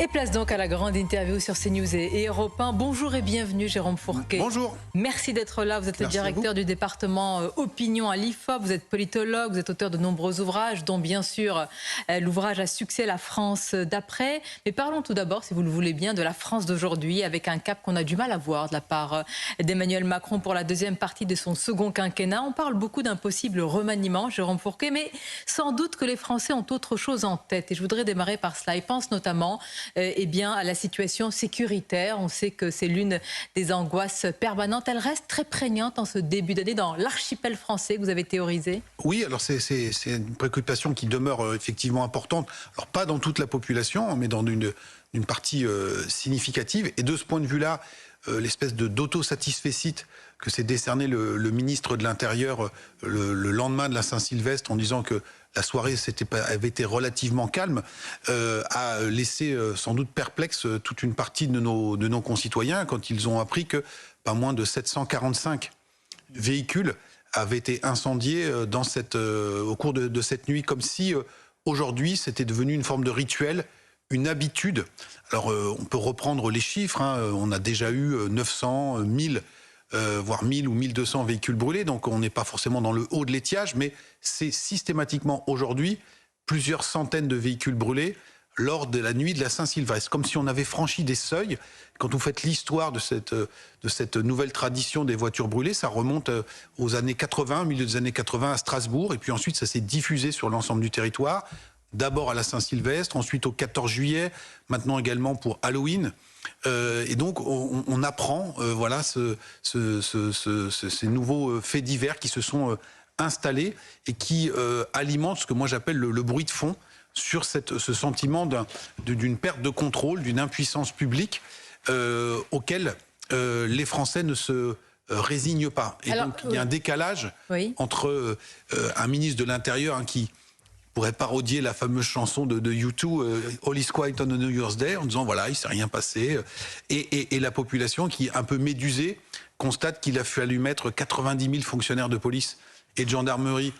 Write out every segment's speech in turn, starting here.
Et place donc à la grande interview sur CNews et Europe 1. Bonjour et bienvenue Jérôme Fourquet. Bonjour. Merci d'être là. Vous êtes le directeur du département Opinion à l'IFOP. Vous êtes politologue, vous êtes auteur de nombreux ouvrages, dont bien sûr l'ouvrage à succès La France d'après. Mais parlons tout d'abord, si vous le voulez bien, de la France d'aujourd'hui, avec un cap qu'on a du mal à voir de la part d'Emmanuel Macron pour la deuxième partie de son second quinquennat. On parle beaucoup d'un possible remaniement, Jérôme Fourquet, mais sans doute que les Français ont autre chose en tête. Et je voudrais démarrer par cela. Ils pensent notamment à la situation sécuritaire. On sait que c'est l'une des angoisses permanentes. Elle reste très prégnante en ce début d'année dans l'archipel français que vous avez théorisé. Oui, alors c'est une préoccupation qui demeure effectivement importante. Alors pas dans toute la population, mais dans une partie significative. Et de ce point de vue-là, l'espèce d'autosatisfecit que s'est décerné le ministre de l'Intérieur le lendemain de la Saint-Sylvestre en disant que la soirée avait été relativement calme, a laissé sans doute perplexe toute une partie de nos concitoyens quand ils ont appris que pas moins de 745 véhicules avaient été incendiés au cours de cette nuit, comme si aujourd'hui c'était devenu une forme de rituel, une habitude. Alors on peut reprendre les chiffres, on a déjà eu 900, 1000, voire 1000 ou 1200 véhicules brûlés, donc on n'est pas forcément dans le haut de l'étiage, mais c'est systématiquement aujourd'hui plusieurs centaines de véhicules brûlés lors de la nuit de la Saint-Sylvestre, comme si on avait franchi des seuils. Quand vous faites l'histoire de cette nouvelle tradition des voitures brûlées, ça remonte aux années 80, au milieu des années 80 à Strasbourg, et puis ensuite ça s'est diffusé sur l'ensemble du territoire, d'abord à la Saint-Sylvestre, ensuite au 14 juillet, maintenant également pour Halloween. Et donc on apprend ces nouveaux faits divers qui se sont installés et qui alimentent ce que moi j'appelle le bruit de fond sur ce sentiment d'une perte de contrôle, d'une impuissance publique auquel les Français ne se résignent pas. Et alors, donc il y a un décalage entre un ministre de l'Intérieur qui pourrait parodier la fameuse chanson de U2, All is Quiet on a New Year's Day, en disant voilà, il ne s'est rien passé, et la population qui, un peu médusée, constate qu'il a fallu mettre 90 000 fonctionnaires de police et de gendarmerie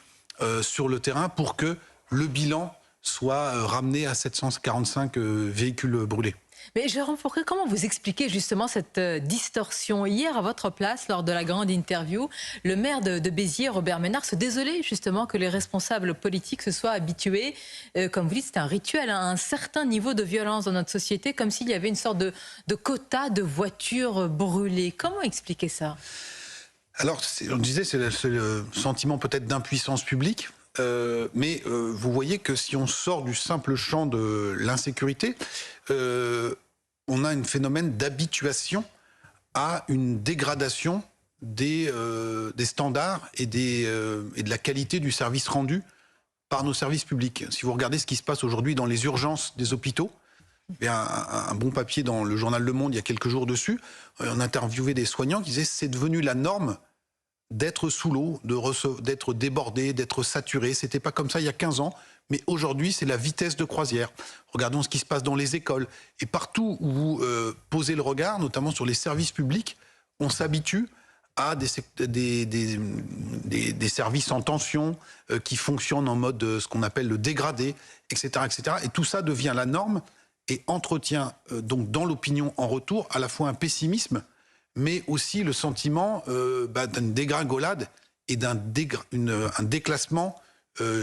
sur le terrain pour que le bilan soit ramené à 745 véhicules brûlés. Mais Jérôme Fourquet, comment vous expliquez justement cette distorsion? Hier, à votre place, lors de la grande interview, le maire de Béziers, Robert Ménard, se désolait justement que les responsables politiques se soient habitués, comme vous dites, c'est un rituel, à un certain niveau de violence dans notre société, comme s'il y avait une sorte de quota de voitures brûlées. Comment expliquer ça? Alors, on disait, c'est le sentiment peut-être d'impuissance publique. Mais vous voyez que si on sort du simple champ de l'insécurité, on a un phénomène d'habituation à une dégradation des standards et de la qualité du service rendu par nos services publics. Si vous regardez ce qui se passe aujourd'hui dans les urgences des hôpitaux, il y a un bon papier dans le journal Le Monde il y a quelques jours dessus, on interviewait des soignants qui disaient c'est devenu la norme d'être sous l'eau, d'être débordé, d'être saturé. C'était pas comme ça il y a 15 ans, mais aujourd'hui, c'est la vitesse de croisière. Regardons ce qui se passe dans les écoles. Et partout où vous posez le regard, notamment sur les services publics, on s'habitue à des services en tension qui fonctionnent en mode ce qu'on appelle le dégradé, etc., etc. Et tout ça devient la norme et entretient donc dans l'opinion en retour à la fois un pessimisme, mais aussi le sentiment d'une dégringolade et un déclassement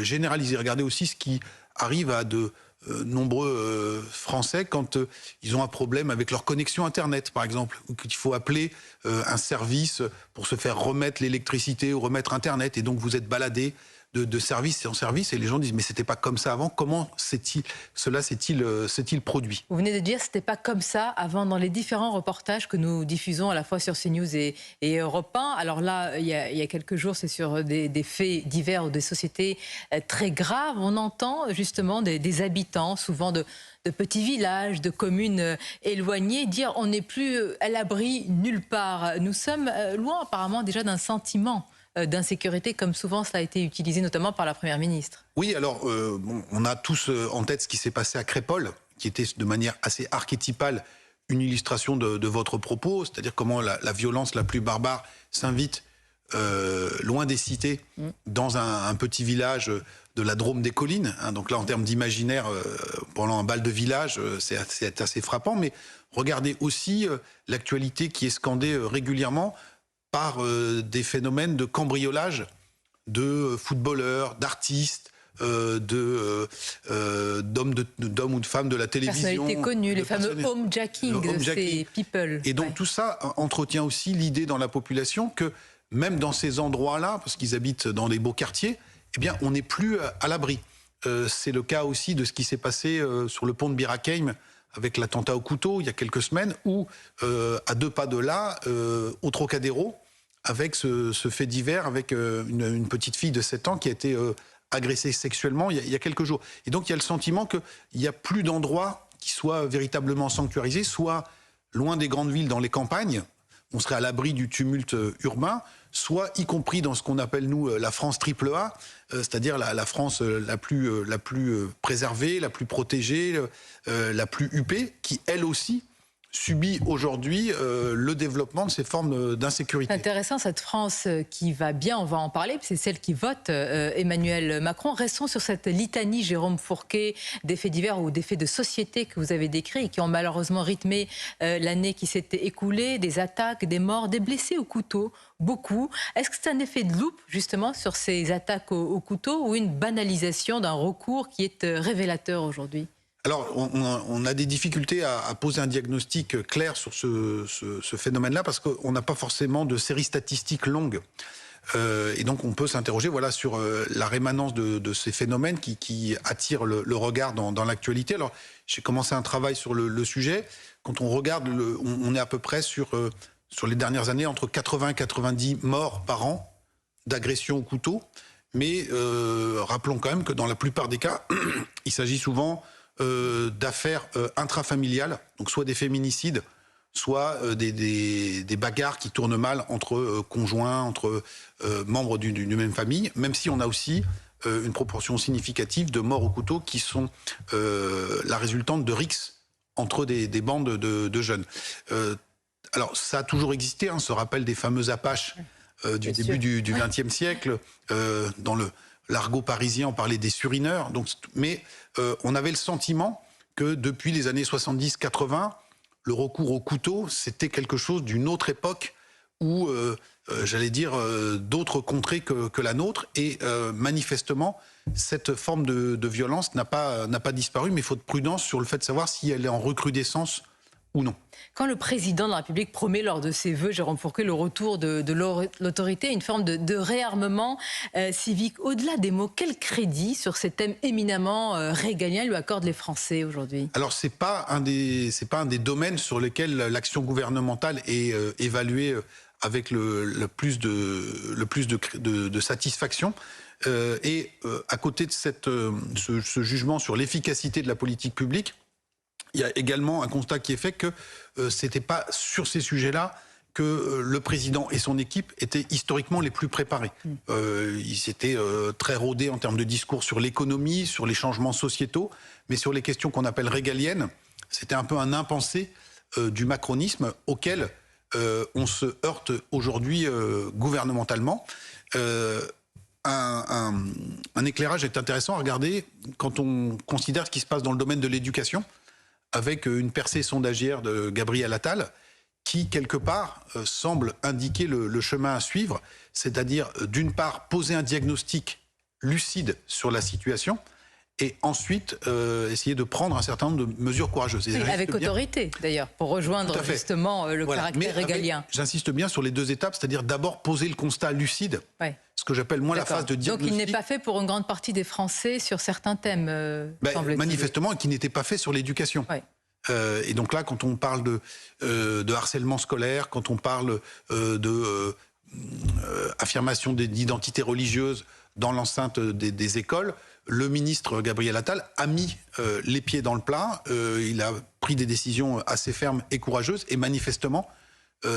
généralisé. Regardez aussi ce qui arrive à de nombreux Français quand ils ont un problème avec leur connexion Internet, par exemple, ou qu'il faut appeler un service pour se faire remettre l'électricité ou remettre Internet, et donc vous êtes baladé de service en service, et les gens disent mais c'était pas comme ça avant, comment cela s'est-il produit? Vous venez de dire c'était pas comme ça avant dans les différents reportages que nous diffusons à la fois sur CNews et Europe 1. Alors là, il y a quelques jours, c'est sur des faits divers ou des sociétés très graves. On entend justement des habitants, souvent de petits villages, de communes éloignées, dire on n'est plus à l'abri nulle part. Nous sommes loin apparemment déjà d'un sentiment d'insécurité, comme souvent cela a été utilisé, notamment par la Première ministre. Oui, alors on a tous en tête ce qui s'est passé à Crépol, qui était de manière assez archétypale une illustration de votre propos, c'est-à-dire comment la violence la plus barbare s'invite loin des cités, dans un petit village de la Drôme des collines. Hein. Donc là, en termes d'imaginaire, pendant un bal de village, c'est assez frappant. Mais regardez aussi l'actualité qui est scandée régulièrement par des phénomènes de cambriolage de footballeurs, d'artistes, d'hommes ou de femmes de la télévision. Personnalités connues, les fameux homejacking de ces people. Et donc tout ça entretient aussi l'idée dans la population que même dans ces endroits-là, parce qu'ils habitent dans des beaux quartiers, eh bien on n'est plus à l'abri. C'est le cas aussi de ce qui s'est passé sur le pont de Bir Hakeim avec l'attentat au couteau il y a quelques semaines, ou à 2 pas de là, au Trocadéro, avec ce fait divers, avec une petite fille de 7 ans qui a été agressée sexuellement il y a quelques jours. Et donc il y a le sentiment qu'il n'y a plus d'endroits qui soient véritablement sanctuarisés, soit loin des grandes villes, dans les campagnes, on serait à l'abri du tumulte urbain, soit y compris dans ce qu'on appelle, nous, la France triple A, c'est-à-dire la France la plus préservée, la plus protégée, la plus huppée, qui, elle aussi, subit aujourd'hui le développement de ces formes d'insécurité. C'est intéressant, cette France qui va bien, on va en parler, c'est celle qui vote Emmanuel Macron. Restons sur cette litanie, Jérôme Fourquet, des faits divers ou des faits de société que vous avez décrits et qui ont malheureusement rythmé l'année qui s'était écoulée, des attaques, des morts, des blessés au couteau, beaucoup. Est-ce que c'est un effet de loupe, justement, sur ces attaques au couteau ou une banalisation d'un recours qui est révélateur aujourd'hui ? Alors, on a des difficultés à poser un diagnostic clair sur ce phénomène-là parce qu'on n'a pas forcément de séries statistiques longues. Et donc, on peut s'interroger sur la rémanence de ces phénomènes qui attirent le regard dans l'actualité. Alors, j'ai commencé un travail sur le sujet. Quand on regarde, on est à peu près sur les dernières années entre 80 et 90 morts par an d'agressions au couteau. Mais rappelons quand même que dans la plupart des cas, il s'agit souvent d'affaires intrafamiliales, donc soit des féminicides, soit des bagarres qui tournent mal entre conjoints, entre membres d'une même famille, même si on a aussi une proportion significative de morts au couteau qui sont la résultante de rixes entre des bandes de jeunes. Alors ça a toujours existé, on se rappelle des fameux Apaches du début du XXe siècle, dans l'argot parisien, on parlait des surineurs. Donc, mais on avait le sentiment que depuis les années 70-80, le recours au couteau, c'était quelque chose d'une autre époque où, j'allais dire, d'autres contrées que la nôtre. Et manifestement, cette forme de violence n'a pas disparu, mais il faut de prudence sur le fait de savoir si elle est en recrudescence ou non. Quand le président de la République promet lors de ses vœux, Jérôme Fourquet, le retour de l'autorité, une forme de réarmement civique, au-delà des mots, quel crédit sur ces thèmes éminemment régaliens lui accordent les Français aujourd'hui ? Alors c'est pas un des domaines sur lesquels l'action gouvernementale est évaluée avec le plus de satisfaction. Et à côté de ce jugement sur l'efficacité de la politique publique, il y a également un constat qui est fait que c'était pas sur ces sujets-là que le président et son équipe étaient historiquement les plus préparés. Ils étaient très rodés en termes de discours sur l'économie, sur les changements sociétaux, mais sur les questions qu'on appelle régaliennes, c'était un peu un impensé du macronisme auquel on se heurte aujourd'hui gouvernementalement. Un éclairage est intéressant à regarder quand on considère ce qui se passe dans le domaine de l'éducation, avec une percée sondagière de Gabriel Attal, qui, quelque part, semble indiquer le chemin à suivre, c'est-à-dire, d'une part, poser un diagnostic lucide sur la situation, et ensuite essayer de prendre un certain nombre de mesures courageuses. Oui, avec autorité, d'ailleurs, pour rejoindre justement le caractère régalien. J'insiste bien sur les 2 étapes, c'est-à-dire d'abord poser le constat lucide, ce que j'appelle moi la phase de diagnostic. Donc il n'est pas fait pour une grande partie des Français sur certains thèmes, semble-t-il. Manifestement, et qui n'était pas fait sur l'éducation. Et donc là, quand on parle de harcèlement scolaire, quand on parle d'affirmation d'identité religieuse dans l'enceinte des écoles, le ministre Gabriel Attal a mis les pieds dans le plat, il a pris des décisions assez fermes et courageuses, et manifestement,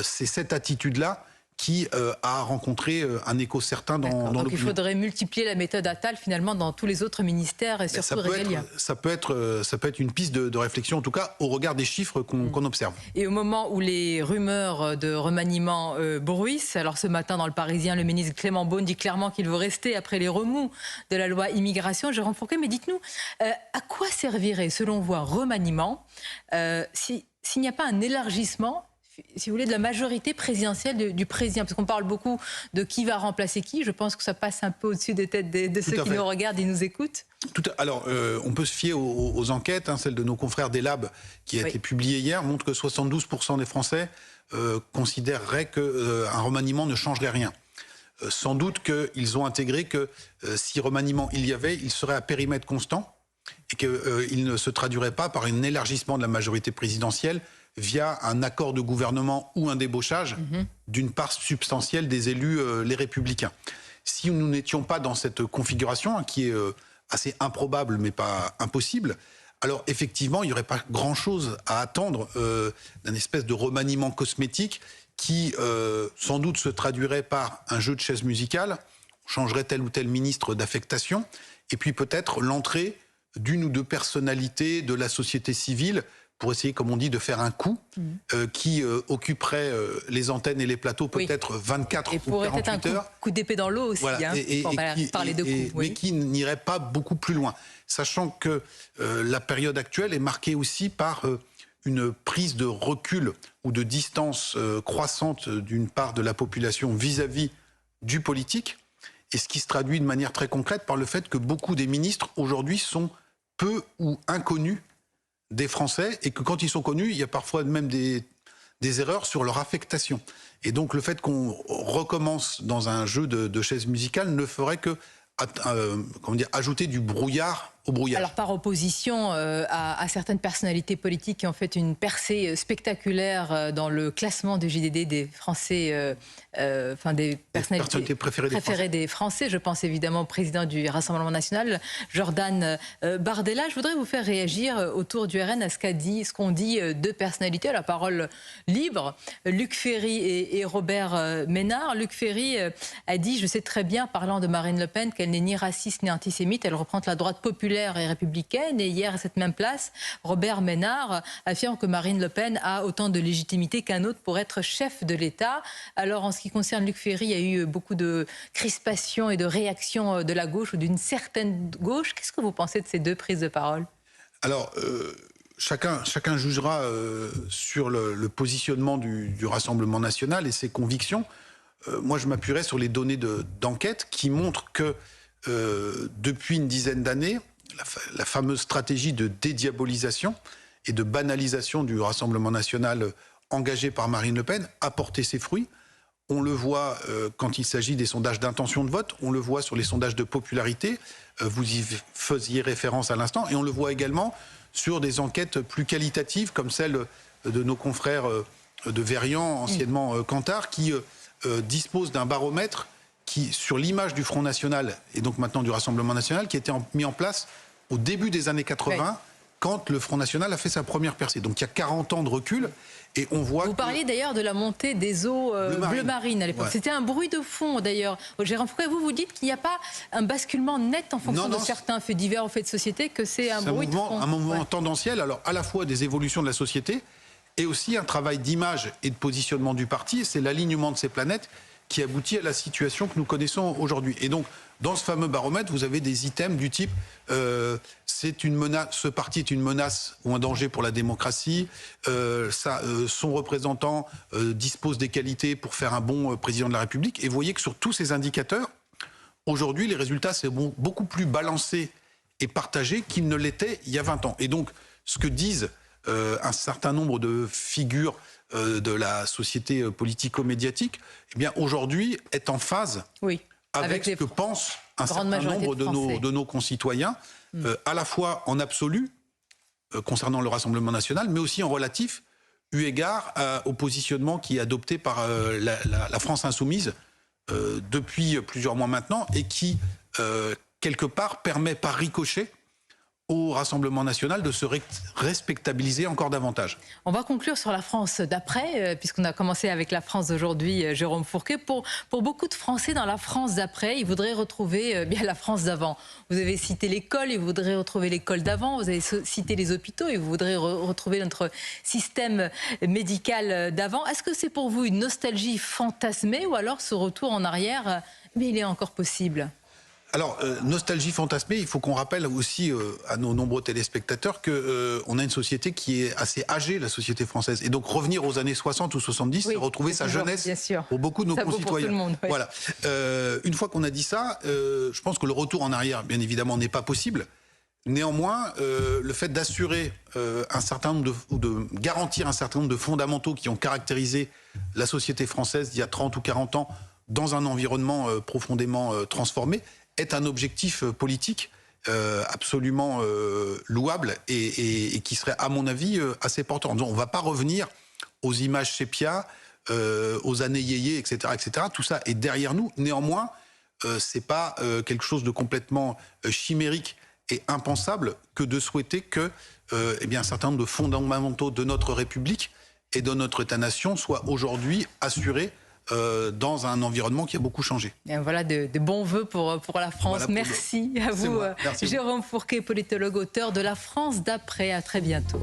c'est cette attitude-là qui a rencontré un écho certain dans l'opinion. Donc il faudrait multiplier la méthode Attal finalement dans tous les autres ministères et surtout régaliens. Ça peut être une piste de réflexion, en tout cas au regard des chiffres qu'on observe. Et au moment où les rumeurs de remaniement bruissent, alors ce matin dans Le Parisien, le ministre Clément Beaune dit clairement qu'il veut rester après les remous de la loi immigration. Jérôme Fourquet, mais dites-nous, à quoi servirait selon vous un remaniement s'il n'y a pas un élargissement, si vous voulez, de la majorité présidentielle du président, parce qu'on parle beaucoup de qui va remplacer qui. Je pense que ça passe un peu au-dessus des têtes de ceux qui nous regardent et nous écoutent. Alors, on peut se fier aux enquêtes. Celle de nos confrères des Labs, qui a été publiée hier, montre que 72% des Français considéreraient qu'un remaniement ne changerait rien. Sans doute qu'ils ont intégré que si remaniement il y avait, il serait à périmètre constant et qu'il ne se traduirait pas par un élargissement de la majorité présidentielle via un accord de gouvernement ou un débauchage d'une part substantielle des élus, les Républicains. Si nous n'étions pas dans cette configuration, qui est assez improbable mais pas impossible, alors effectivement, il n'y aurait pas grand-chose à attendre d'un espèce de remaniement cosmétique qui sans doute se traduirait par un jeu de chaises musicales, on changerait tel ou tel ministre d'affectation, et puis peut-être l'entrée d'une ou deux personnalités de la société civile pour essayer, comme on dit, de faire un coup qui occuperait les antennes et les plateaux peut-être 24 ou 48 heures. Et pourrait être un coup d'épée dans l'eau aussi, voilà. Pour parler de coups. Mais qui n'irait pas beaucoup plus loin. Sachant que la période actuelle est marquée aussi par une prise de recul ou de distance croissante d'une part de la population vis-à-vis du politique, et ce qui se traduit de manière très concrète par le fait que beaucoup des ministres aujourd'hui sont peu ou inconnus des Français, et que quand ils sont connus, il y a parfois même des erreurs sur leur affectation. Et donc le fait qu'on recommence dans un jeu de chaises musicales ne ferait que ajouter du brouillard au brouillard. Alors par opposition à certaines personnalités politiques qui ont fait une percée spectaculaire dans le classement du JDD des Français, des personnalités préférées des Français. Je pense évidemment au président du Rassemblement national, Jordan Bardella. Je voudrais vous faire réagir autour du RN à ce qu'ont dit deux personnalités à la parole libre, Luc Ferry et Robert Ménard. Luc Ferry a dit, je sais très bien, parlant de Marine Le Pen, qu'elle n'est ni raciste ni antisémite, elle reprend la droite populaire et républicaine. Et hier, à cette même place, Robert Ménard affirme que Marine Le Pen a autant de légitimité qu'un autre pour être chef de l'État. Alors, en ce qui concerne Luc Ferry, il y a eu beaucoup de crispations et de réactions de la gauche ou d'une certaine gauche. Qu'est-ce que vous pensez de ces deux prises de parole ? Alors, chacun jugera sur le positionnement du Rassemblement national et ses convictions. Moi, je m'appuierai sur les données d'enquête qui montrent que depuis une dizaine d'années, la fameuse stratégie de dédiabolisation et de banalisation du Rassemblement national engagée par Marine Le Pen a porté ses fruits. On le voit quand il s'agit des sondages d'intention de vote, on le voit sur les sondages de popularité, vous y faisiez référence à l'instant, et on le voit également sur des enquêtes plus qualitatives comme celle de nos confrères de Verian, anciennement Kantar, qui disposent d'un baromètre qui, sur l'image du Front National, et donc maintenant du Rassemblement National, qui a été mis en place au début des années 80, quand le Front National a fait sa première percée. Donc il y a 40 ans de recul, et on voit... Vous parliez d'ailleurs de la montée des eaux bleu marine à l'époque. Ouais. C'était un bruit de fond d'ailleurs. Jérôme Fourquet, vous dites qu'il n'y a pas un basculement net en fonction de certains faits divers ou faits de société, que c'est un bruit de fond. Un mouvement tendanciel, alors à la fois des évolutions de la société, et aussi un travail d'image et de positionnement du parti, c'est l'alignement de ces planètes qui aboutit à la situation que nous connaissons aujourd'hui. Et donc, dans ce fameux baromètre, vous avez des items du type c'est une menace, ce parti est une menace ou un danger pour la démocratie, son représentant dispose des qualités pour faire un bon président de la République. Et vous voyez que sur tous ces indicateurs, aujourd'hui, les résultats sont beaucoup plus balancés et partagés qu'ils ne l'étaient il y a 20 ans. Et donc, ce que disent un certain nombre de figures de la société politico-médiatique, eh bien aujourd'hui est en phase avec ce que pense un certain nombre de nos concitoyens, à la fois en absolu, concernant le Rassemblement national, mais aussi en relatif, eu égard au positionnement qui est adopté par la France insoumise depuis plusieurs mois maintenant, et qui, quelque part, permet par ricochet au Rassemblement national de se respectabiliser encore davantage. On va conclure sur la France d'après, puisqu'on a commencé avec la France d'aujourd'hui, Jérôme Fourquet. Pour beaucoup de Français, dans la France d'après, ils voudraient retrouver bien la France d'avant. Vous avez cité l'école, ils voudraient retrouver l'école d'avant. Vous avez cité les hôpitaux, ils voudraient retrouver notre système médical d'avant. Est-ce que c'est pour vous une nostalgie fantasmée ou alors ce retour en arrière, mais il est encore possible ? Alors, nostalgie fantasmée, il faut qu'on rappelle aussi à nos nombreux téléspectateurs qu'on a une société qui est assez âgée, la société française. Et donc revenir aux années 60 ou 70, c'est retrouver sa jeunesse pour beaucoup de nos concitoyens. Pour tout le monde, oui. Voilà. Une fois qu'on a dit ça, je pense que le retour en arrière, bien évidemment, n'est pas possible. Néanmoins, le fait d'assurer un certain nombre de garantir un certain nombre de fondamentaux qui ont caractérisé la société française d'il y a 30 ou 40 ans dans un environnement profondément transformé, est un objectif politique absolument louable et qui serait, à mon avis, assez porteur. Donc, on ne va pas revenir aux images sépia, aux années yéyé, etc., etc. Tout ça est derrière nous. Néanmoins, c'est pas quelque chose de complètement chimérique et impensable que de souhaiter que un certain nombre de fondamentaux de notre République et de notre État-nation soient aujourd'hui assurés dans un environnement qui a beaucoup changé. Et voilà de bons vœux pour la France. Voilà merci à vous, Merci Jérôme Fourquet, politologue, auteur de La France d'après. À très bientôt.